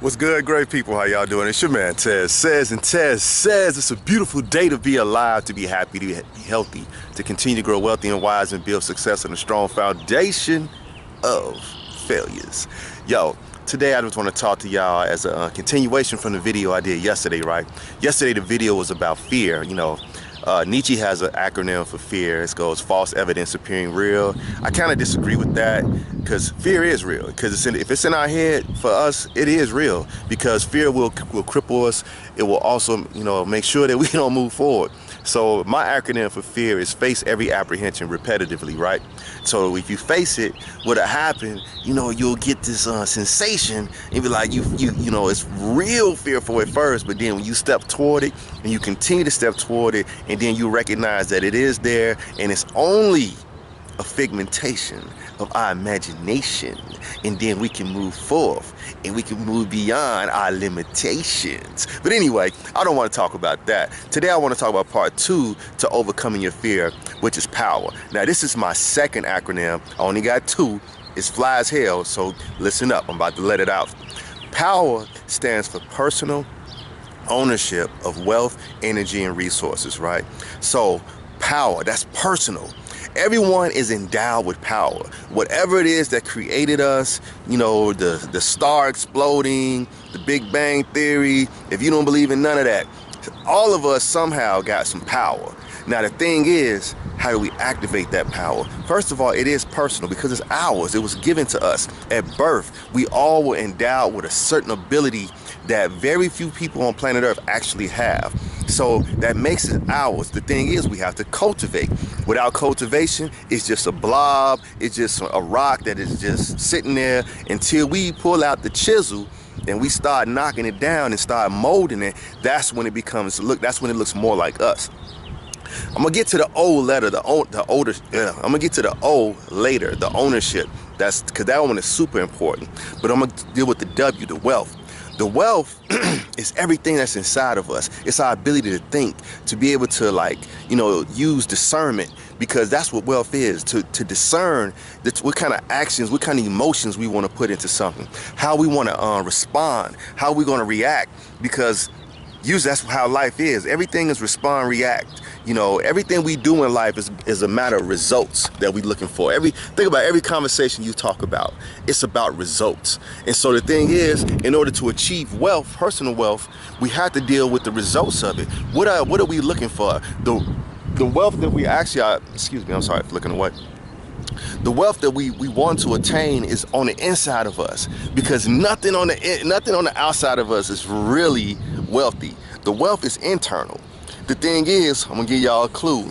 What's good, great people? How y'all doing? It's your man Tez says, and Tez says it's a beautiful day to be alive, to be happy, to be healthy, to continue to grow wealthy and wise and build success on a strong foundation of failures. Yo, today I just want to talk to y'all as a continuation from the video I did yesterday, right? Yesterday the video was about fear. Nietzsche has an acronym for fear. It goes false evidence appearing real. I kind of disagree with that because fear is real. Because if it's in our head, for us, it is real. Because fear will cripple us. It will also, make sure that we don't move forward. So my acronym for fear is face every apprehension repetitively, right? So if you face it, what'll happen, you'll get this sensation and be like, it's real fearful at first, but then when you step toward it and you continue to step toward it, and then you recognize that it is there and it's only a figmentation of our imagination, and then we can move forth and we can move beyond our limitations. But anyway, I don't want to talk about that. Today I want to talk about part 2 to overcoming your fear, which is power. Now this is my second acronym. I only got 2. It's fly as hell, so listen up. I'm about to let it out. Power stands for personal ownership of wealth, energy, and resources, right? So power, that's personal. Everyone is endowed with power. Whatever it is that created us, the star exploding, the Big Bang Theory, if you don't believe in none of that, all of us somehow got some power. Now the thing is, how do we activate that power? First of all, it is personal because it's ours. It was given to us at birth. We all were endowed with a certain ability that very few people on planet Earth actually have. So that makes it ours. The thing is, we have to cultivate. Without cultivation, it's just a blob. It's just a rock that is just sitting there until we pull out the chisel and we start knocking it down and start molding it. That's when it that's when it looks more like us. I'm gonna get to the O letter, I'm gonna get to the O later, the ownership. That's because that one is super important. But I'm gonna deal with the W, the wealth. The wealth is everything that's inside of us. It's our ability to think, to be able to use discernment, because that's what wealth is, to discern what kind of actions, what kind of emotions we want to put into something, how we want to respond, how we're going to react, because usually that's how life is. Everything is respond, react. Everything we do in life is a matter of results that we're looking for. Think about every conversation you talk about. It's about results. And so the thing is, in order to achieve wealth, personal wealth, we have to deal with the results of it. What are we looking for? The wealth that we actually are, I'm sorry, looking away. The wealth that we want to attain is on the inside of us, because nothing on the outside of us is really wealthy. The wealth is internal. The thing is, I'm gonna give y'all a clue.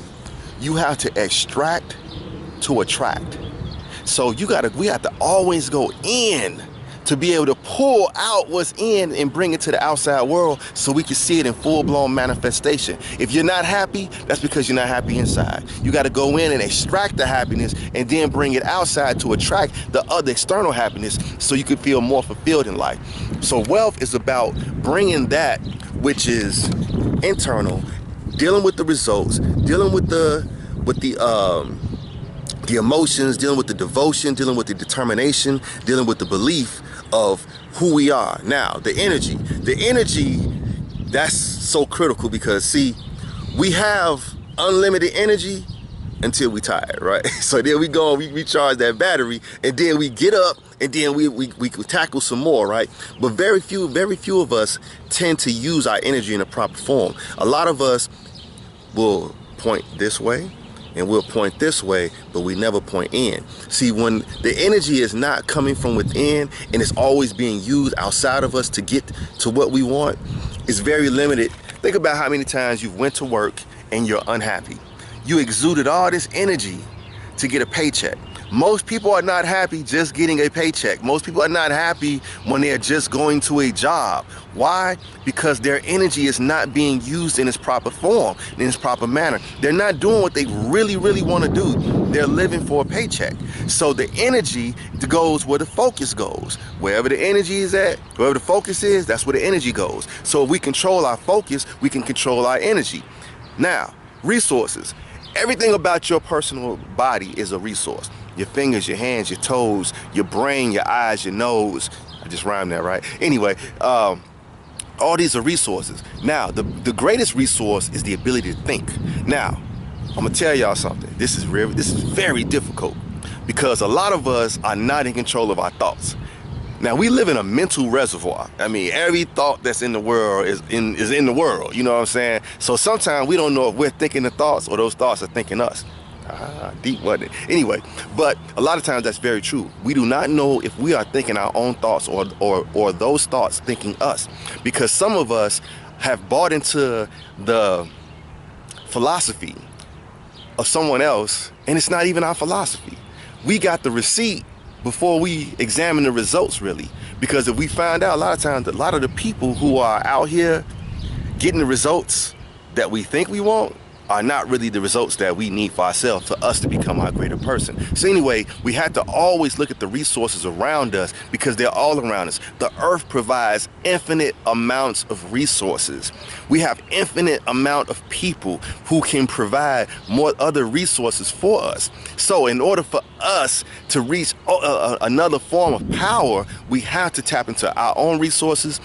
You have to extract to attract. So we have to always go in to be able to pull out what's in and bring it to the outside world so we can see it in full-blown manifestation. If you're not happy, that's because you're not happy inside. You got to go in and extract the happiness and then bring it outside to attract the other external happiness so you can feel more fulfilled in life. So wealth is about bringing that which is internal, dealing with the results, dealing with the emotions, dealing with the devotion, dealing with the determination, dealing with the belief of who we are. Now, the energy, that's so critical, because see, we have unlimited energy until we tired, right? So then we go, we recharge that battery, and then we get up, and then we tackle some more, right? But very few of us tend to use our energy in a proper form. A lot of us will point this way and we'll point this way, but we never point in. See, when the energy is not coming from within and it's always being used outside of us to get to what we want, it's very limited. Think about how many times you've went to work and you're unhappy. You exuded all this energy to get a paycheck. Most people are not happy just getting a paycheck. Most people are not happy when they're just going to a job. Why? Because their energy is not being used in its proper form, in its proper manner. They're not doing what they really, really want to do. They're living for a paycheck. So the energy goes where the focus goes. Wherever the energy is at, wherever the focus is, that's where the energy goes. So if we control our focus, we can control our energy. Now, resources. Everything about your personal body is a resource. Your fingers, your hands, your toes, your brain, your eyes, your nose. I just rhymed that, right? Anyway, all these are resources. Now, the greatest resource is the ability to think. Now, I'm gonna tell y'all something. This is very difficult because a lot of us are not in control of our thoughts. Now, we live in a mental reservoir. I mean, every thought that's in the world is in the world. You know what I'm saying? So sometimes we don't know if we're thinking the thoughts or those thoughts are thinking us. Deep, wasn't it? Anyway, but a lot of times that's very true. We do not know if we are thinking our own thoughts or those thoughts thinking us, because some of us have bought into the philosophy of someone else, and it's not even our philosophy. We got the receipt before we examine the results, really, because if we find out, a lot of times, a lot of the people who are out here getting the results that we think we want are not really the results that we need for ourselves, for us to become our greater person. So anyway, we have to always look at the resources around us because they're all around us. The earth provides infinite amounts of resources. We have infinite amount of people who can provide more other resources for us. So in order for us to reach another form of power, we have to tap into our own resources,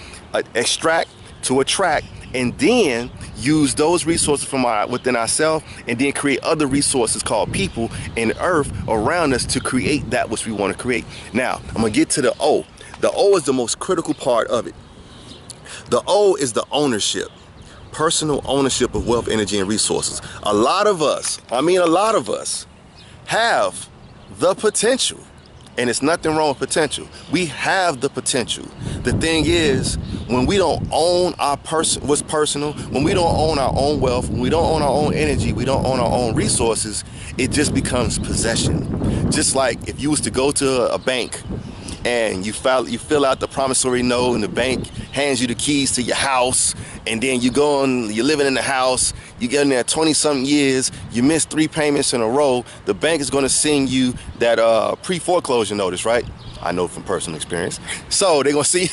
extract to attract, and then use those resources from within ourselves, and then create other resources called people and earth around us to create that which we want to create. Now, I'm gonna get to the O. The O is the most critical part of it. The O is the ownership, personal ownership of wealth, energy, and resources. A lot of us have the potential. And it's nothing wrong with potential. We have the potential. The thing is, when we don't own what's personal, when we don't own our own wealth, when we don't own our own energy, we don't own our own resources, it just becomes possession. Just like if you was to go to a bank and you fill out the promissory note, and the bank hands you the keys to your house, and then you're living in the house, you get in there 20-something years, you miss 3 payments in a row, the bank is gonna send you that pre-foreclosure notice, right? I know from personal experience. So they're gonna see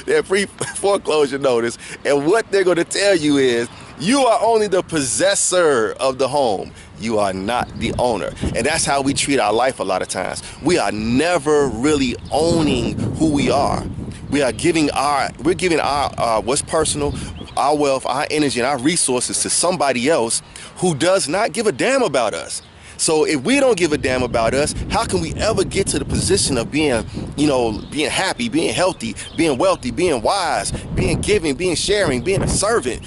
their pre-foreclosure notice, and what they're gonna tell you is, you are only the possessor of the home. You are not the owner. And that's how we treat our life a lot of times. We are never really owning who we are. We're giving our what's personal, our wealth, our energy, and our resources to somebody else who does not give a damn about us. So if we don't give a damn about us, how can we ever get to the position of being, being happy, being healthy, being wealthy, being wise, being giving, being sharing, being a servant?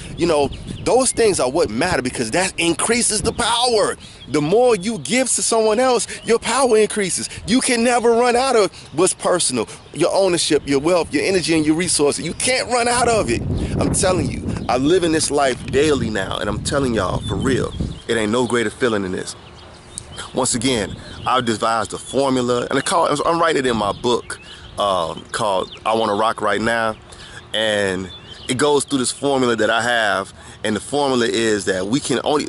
Those things are what matter, because that increases the power. The more you give to someone else, your power increases. You can never run out of what's personal, your ownership, your wealth, your energy, and your resources. You can't run out of it. I'm telling you, I live in this life daily now, and I'm telling y'all, for real, it ain't no greater feeling than this. Once again, I've devised a formula, and I'm writing it in my book called I Want to Rock Right Now, and it goes through this formula that I have, and the formula is that we can only,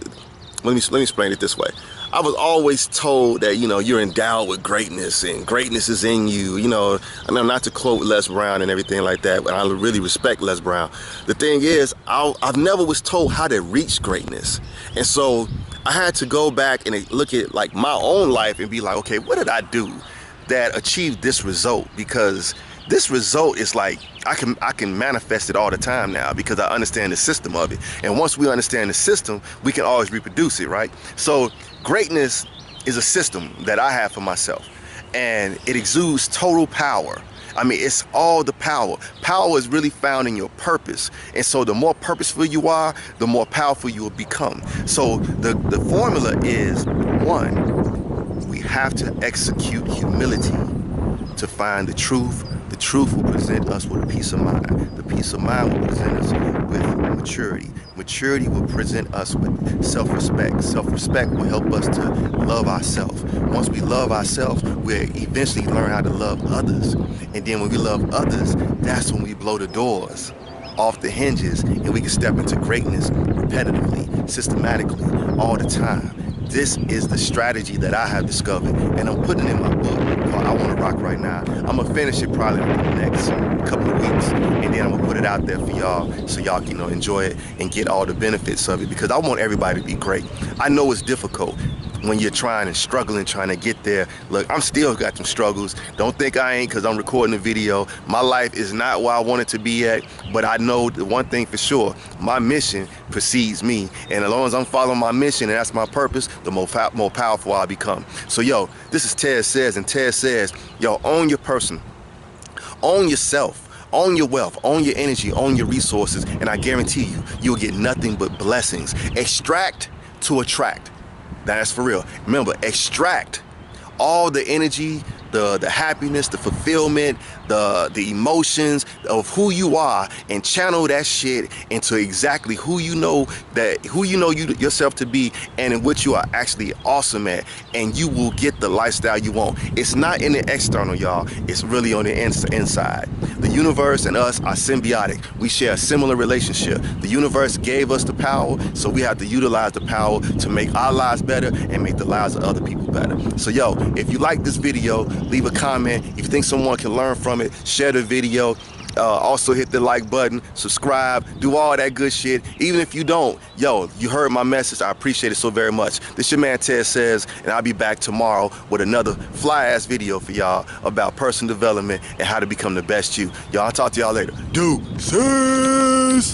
let me explain it this way. I was always told that, you're endowed with greatness, and greatness is in you, I mean, not to quote Les Brown and everything like that, but I really respect Les Brown. The thing is, I've never was told how to reach greatness. And so I had to go back and look at like my own life and be like, okay, what did I do that achieved this result? Because this result is like, I can manifest it all the time now because I understand the system of it. And once we understand the system, we can always reproduce it, right? So greatness is a system that I have for myself, and it exudes total power. I mean, it's all the power. Power is really found in your purpose. And so the more purposeful you are, the more powerful you will become. So the formula is, 1, we have to execute humility to find the truth. The truth will present us with a peace of mind. The peace of mind will present us with maturity. Maturity will present us with self-respect. Self-respect will help us to love ourselves. Once we love ourselves, we'll eventually learn how to love others. And then when we love others, that's when we blow the doors off the hinges, and we can step into greatness repetitively, systematically, all the time. This is the strategy that I have discovered, and I'm putting it in my book called I Want to Rock Right Now. I'm going to finish it probably in the next couple of weeks, and then I'm going to put it out there for y'all so y'all can enjoy it and get all the benefits of it, because I want everybody to be great. I know it's difficult. when you're trying and struggling, trying to get there. Look, I'm still got them struggles. Don't think I ain't, because I'm recording a video. My life is not where I want it to be at, but I know the one thing for sure, my mission precedes me. And as long as I'm following my mission and that's my purpose, the more powerful I become. So yo, this is Tez Says, and Tez says, yo, own your person, own yourself, own your wealth, own your energy, own your resources, and I guarantee you, you'll get nothing but blessings. Extract to attract. That's for real. Remember, extract all the energy, the happiness, the fulfillment, the emotions of who you are, and channel that shit into exactly who you know yourself to be, and in which you are actually awesome at, and you will get the lifestyle you want. It's not in the external, y'all. It's really on the inside. The universe and us are symbiotic. We share a similar relationship. The universe gave us the power, so we have to utilize the power to make our lives better and make the lives of other people better. So yo, if you like this video, leave a comment. If you think someone can learn from it, share the video. Also hit the like button, subscribe, do all that good shit. Even if you don't, yo, you heard my message. I appreciate it so very much. This your man Tez Says, and I'll be back tomorrow with another fly-ass video for y'all about personal development and how to become the best you. Y'all, I'll talk to y'all later. Deuces!